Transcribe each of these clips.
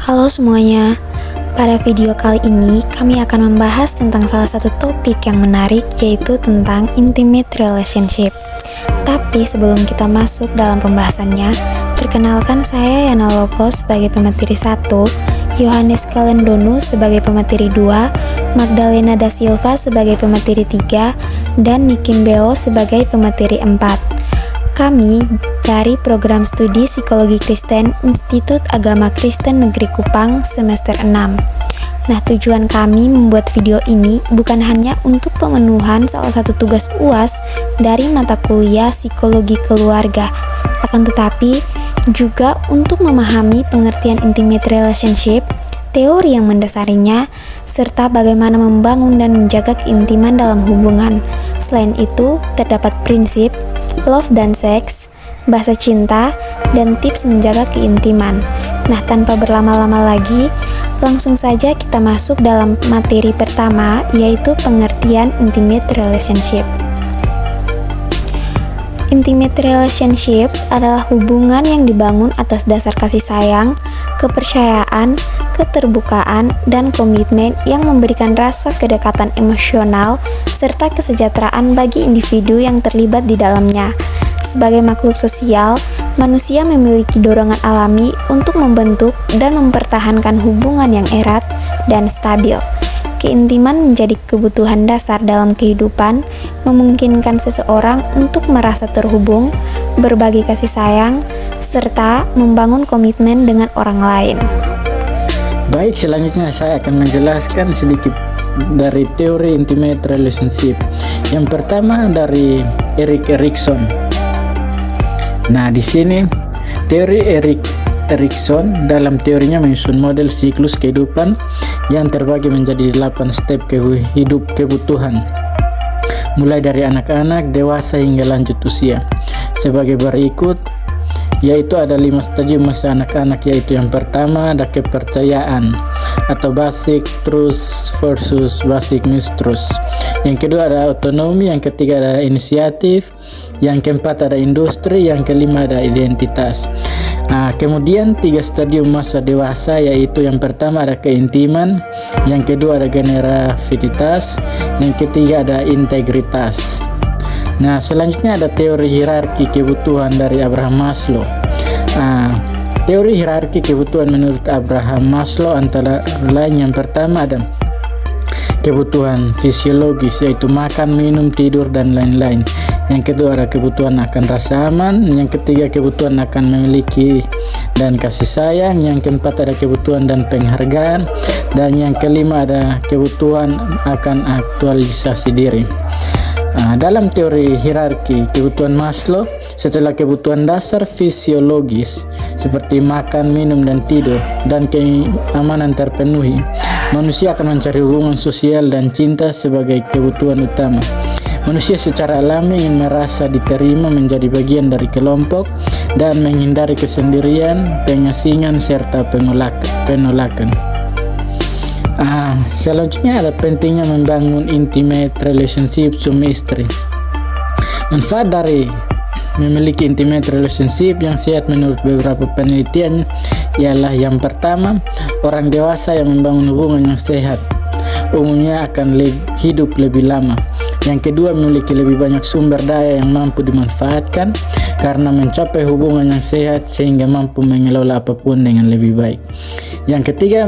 Halo semuanya, pada video kali ini kami akan membahas tentang salah satu topik yang menarik, yaitu tentang intimate relationship. Tapi sebelum kita masuk dalam pembahasannya, perkenalkan saya Yana Lopos sebagai pemateri 1, Yohanes Kalendonu sebagai pemateri 2, Magdalena da Silva sebagai pemateri 3, dan Nikim Beo sebagai pemateri 4. Kami dari Program Studi Psikologi Kristen Institut Agama Kristen Negeri Kupang semester 6. Nah, tujuan kami membuat video ini bukan hanya untuk pemenuhan salah satu tugas UAS dari mata kuliah Psikologi Keluarga, akan tetapi juga untuk memahami pengertian intimate relationship, teori yang mendasarinya, serta bagaimana membangun dan menjaga keintiman dalam hubungan. Selain itu, terdapat prinsip, love dan seks, bahasa cinta, dan tips menjaga keintiman. Nah, tanpa berlama-lama lagi, langsung saja kita masuk dalam materi pertama, yaitu pengertian intimate relationship. Intimate relationship adalah hubungan yang dibangun atas dasar kasih sayang, kepercayaan, keterbukaan, dan komitmen yang memberikan rasa kedekatan emosional serta kesejahteraan bagi individu yang terlibat di dalamnya. Sebagai makhluk sosial, manusia memiliki dorongan alami untuk membentuk dan mempertahankan hubungan yang erat dan stabil. Keintiman menjadi kebutuhan dasar dalam kehidupan, memungkinkan seseorang untuk merasa terhubung, berbagi kasih sayang, serta membangun komitmen dengan orang lain. Baik, selanjutnya saya akan menjelaskan sedikit dari teori intimate relationship. Yang pertama dari Erik Erikson. Nah, di sini teori Erikson dalam teorinya menyusun model siklus kehidupan yang terbagi menjadi 8 step hidup kebutuhan, mulai dari anak-anak, dewasa hingga lanjut usia. Sebagai berikut, yaitu ada 5 stadium masa anak-anak, yaitu yang pertama ada kepercayaan atau basic trust versus basic mistrust. Yang kedua ada otonomi, yang ketiga ada inisiatif, yang keempat ada industri, yang kelima ada identitas. Kemudian 3 stadium masa dewasa, yaitu yang pertama ada keintiman, yang kedua ada generativitas, yang ketiga ada integritas. Nah, selanjutnya ada teori hierarki kebutuhan dari Abraham Maslow. Teori hierarki kebutuhan menurut Abraham Maslow antara lain yang pertama ada kebutuhan fisiologis, yaitu makan, minum, tidur, dan lain-lain. Yang kedua ada kebutuhan akan rasa aman, yang ketiga kebutuhan akan memiliki dan kasih sayang, yang keempat ada kebutuhan dan penghargaan, dan yang kelima ada kebutuhan akan aktualisasi diri. Dalam teori hierarki kebutuhan Maslow, setelah kebutuhan dasar fisiologis seperti makan, minum, dan tidur, dan keamanan terpenuhi, manusia akan mencari hubungan sosial dan cinta sebagai kebutuhan utama. Manusia secara alami ingin merasa diterima, menjadi bagian dari kelompok, dan menghindari kesendirian, pengasingan, serta penolakan. Selanjutnya ada pentingnya membangun intimate relationship suami istri. Manfaat dari memiliki intimate relationship yang sehat menurut beberapa penelitian ialah yang pertama, orang dewasa yang membangun hubungan yang sehat umumnya akan hidup lebih lama. Yang kedua, memiliki lebih banyak sumber daya yang mampu dimanfaatkan karena mencapai hubungan yang sehat sehingga mampu mengelola apapun dengan lebih baik. Yang ketiga,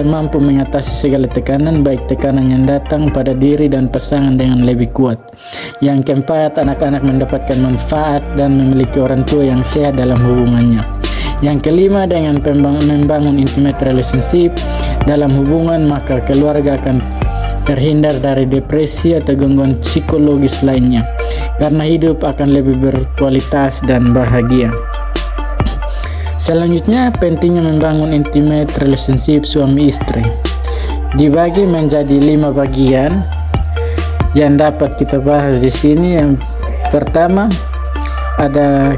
mampu mengatasi segala tekanan, baik tekanan yang datang pada diri dan pasangan dengan lebih kuat. Yang keempat, anak-anak mendapatkan manfaat dan memiliki orang tua yang sehat dalam hubungannya. Yang kelima, dengan membangun intimate relationship dalam hubungan, maka keluarga akan terhindar dari depresi atau gangguan psikologis lainnya, karena hidup akan lebih berkualitas dan bahagia. Selanjutnya, pentingnya membangun intimate relationship suami istri dibagi menjadi 5 bagian yang dapat kita bahas di sini. Yang pertama ada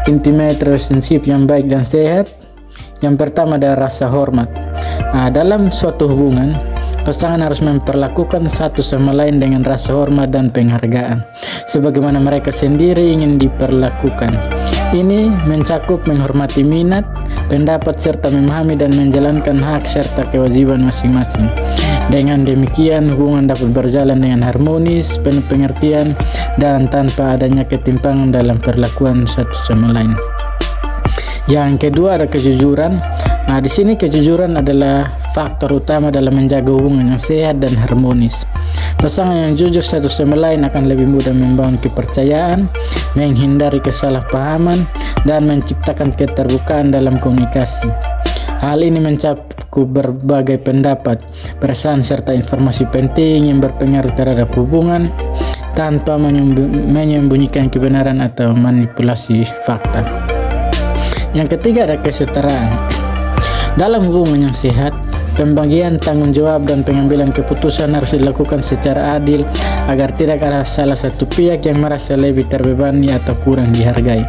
intimate relationship yang baik dan sehat. Yang pertama ada rasa hormat. Dalam suatu hubungan, pasangan harus memperlakukan satu sama lain dengan rasa hormat dan penghargaan, sebagaimana mereka sendiri ingin diperlakukan. Ini mencakup menghormati minat, pendapat serta memahami dan menjalankan hak serta kewajiban masing-masing. Dengan demikian, hubungan dapat berjalan dengan harmonis, penuh pengertian, dan tanpa adanya ketimpangan dalam perlakuan satu sama lain. Yang kedua ada kejujuran. Nah, di sini kejujuran adalah faktor utama dalam menjaga hubungan yang sehat dan harmonis. Pasangan yang jujur satu sama lain akan lebih mudah membangun kepercayaan, menghindari kesalahpahaman, dan menciptakan keterbukaan dalam komunikasi. Hal ini mencakup berbagai pendapat, perasaan serta informasi penting yang berpengaruh terhadap hubungan tanpa menyembunyikan kebenaran atau manipulasi fakta. Yang ketiga ada kesetaraan. Dalam hubungan yang sehat, pembagian tanggung jawab dan pengambilan keputusan harus dilakukan secara adil agar tidak ada salah satu pihak yang merasa lebih terbebani atau kurang dihargai.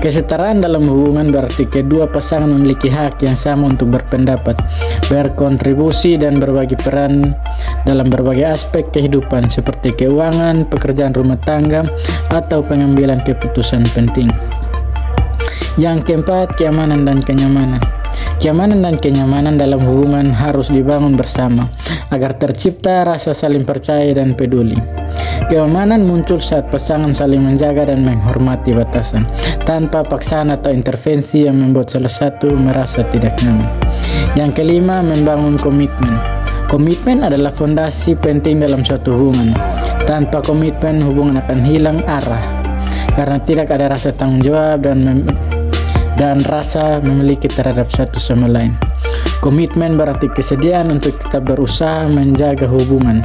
Kesetaraan dalam hubungan berarti kedua pasangan memiliki hak yang sama untuk berpendapat, berkontribusi, dan berbagi peran dalam berbagai aspek kehidupan seperti keuangan, pekerjaan rumah tangga, atau pengambilan keputusan penting. Yang keempat, keamanan dan kenyamanan. Keamanan dan kenyamanan dalam hubungan harus dibangun bersama agar tercipta rasa saling percaya dan peduli. Keamanan muncul saat pasangan saling menjaga dan menghormati batasan tanpa paksaan atau intervensi yang membuat salah satu merasa tidak nyaman. Yang kelima, membangun komitmen. Komitmen adalah fondasi penting dalam suatu hubungan. Tanpa komitmen, hubungan akan hilang arah karena tidak ada rasa tanggung jawab dan rasa memiliki terhadap satu sama lain. Komitmen berarti kesediaan untuk tetap berusaha menjaga hubungan,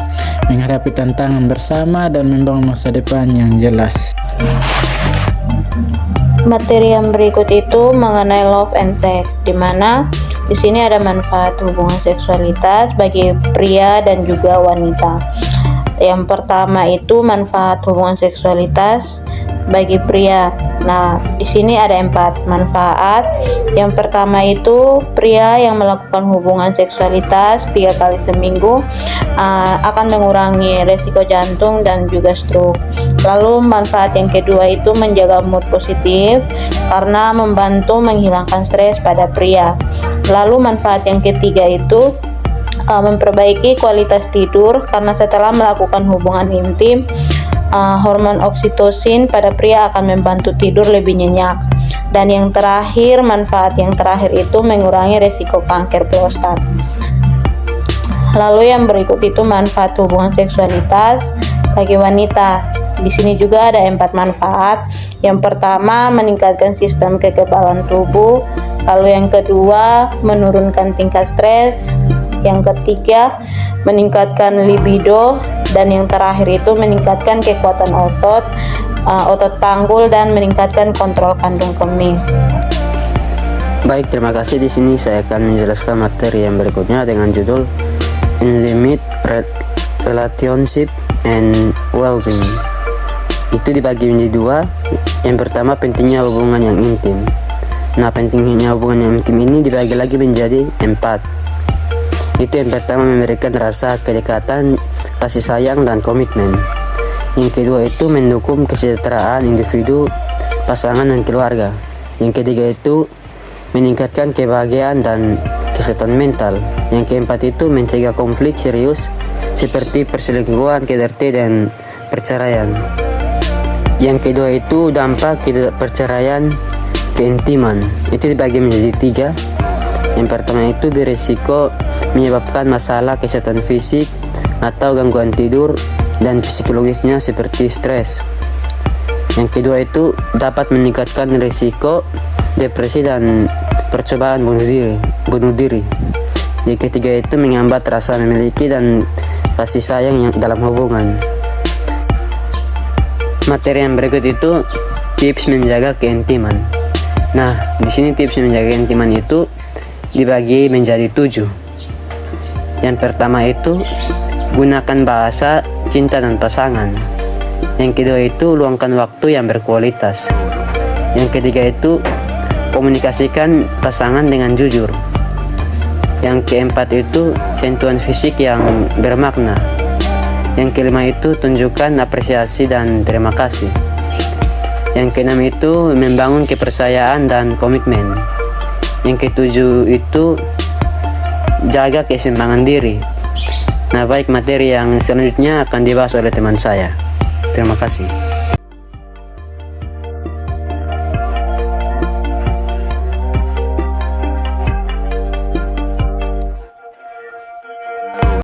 menghadapi tantangan bersama, dan membangun masa depan yang jelas. Materi yang berikut itu mengenai love and sex, di mana di sini ada manfaat hubungan seksualitas bagi pria dan juga wanita. Yang pertama itu manfaat hubungan seksualitas bagi pria. Nah, di sini ada 4 manfaat. Yang pertama itu pria yang melakukan hubungan seksualitas 3 kali seminggu akan mengurangi resiko jantung dan juga stroke. Lalu manfaat yang kedua itu menjaga mood positif karena membantu menghilangkan stres pada pria. Lalu manfaat yang ketiga itu memperbaiki kualitas tidur karena setelah melakukan hubungan intim, hormon oksitosin pada pria akan membantu tidur lebih nyenyak. Dan yang terakhir, manfaat yang terakhir itu mengurangi resiko kanker prostat. Lalu yang berikut itu manfaat hubungan seksualitas bagi wanita. Di sini juga ada 4 manfaat. Yang pertama, meningkatkan sistem kekebalan tubuh. Lalu yang kedua, menurunkan tingkat stres. Yang ketiga, meningkatkan libido. Dan yang terakhir itu meningkatkan kekuatan otot panggul, dan meningkatkan kontrol kandung kemih. Baik, terima kasih. Di sini saya akan menjelaskan materi yang berikutnya dengan judul Intimate Relationship and Well-being. Itu dibagi menjadi 2. Yang pertama, pentingnya hubungan yang intim. Nah, pentingnya hubungan yang intim ini dibagi lagi menjadi 4. Itu yang pertama, memberikan rasa kedekatan, kasih sayang, dan komitmen. Yang kedua itu mendukung kesejahteraan individu, pasangan, dan keluarga. Yang ketiga itu meningkatkan kebahagiaan dan kesehatan mental. Yang keempat itu mencegah konflik serius seperti perselingkuhan, KDRT, dan perceraian. Yang kedua itu dampak perceraian keintiman. Itu dibagi menjadi 3. Yang pertama itu berisiko menyebabkan masalah kesehatan fisik atau gangguan tidur dan psikologisnya seperti stres. Yang kedua itu dapat meningkatkan risiko depresi dan percobaan bunuh diri. Yang ketiga itu menghambat rasa memiliki dan kasih sayang yang dalam hubungan. Materi yang berikut itu tips menjaga keintiman. Nah, di sini tips menjaga keintiman itu dibagi menjadi 7. Yang pertama itu gunakan bahasa cinta dan pasangan. Yang kedua itu luangkan waktu yang berkualitas. Yang ketiga itu komunikasikan pasangan dengan jujur. Yang keempat itu sentuhan fisik yang bermakna. Yang kelima itu tunjukkan apresiasi dan terima kasih. Yang keenam itu membangun kepercayaan dan komitmen. Yang ketujuh itu jaga keseimbangan diri. Nah, baik, materi yang selanjutnya akan dibahas oleh teman saya. Terima kasih.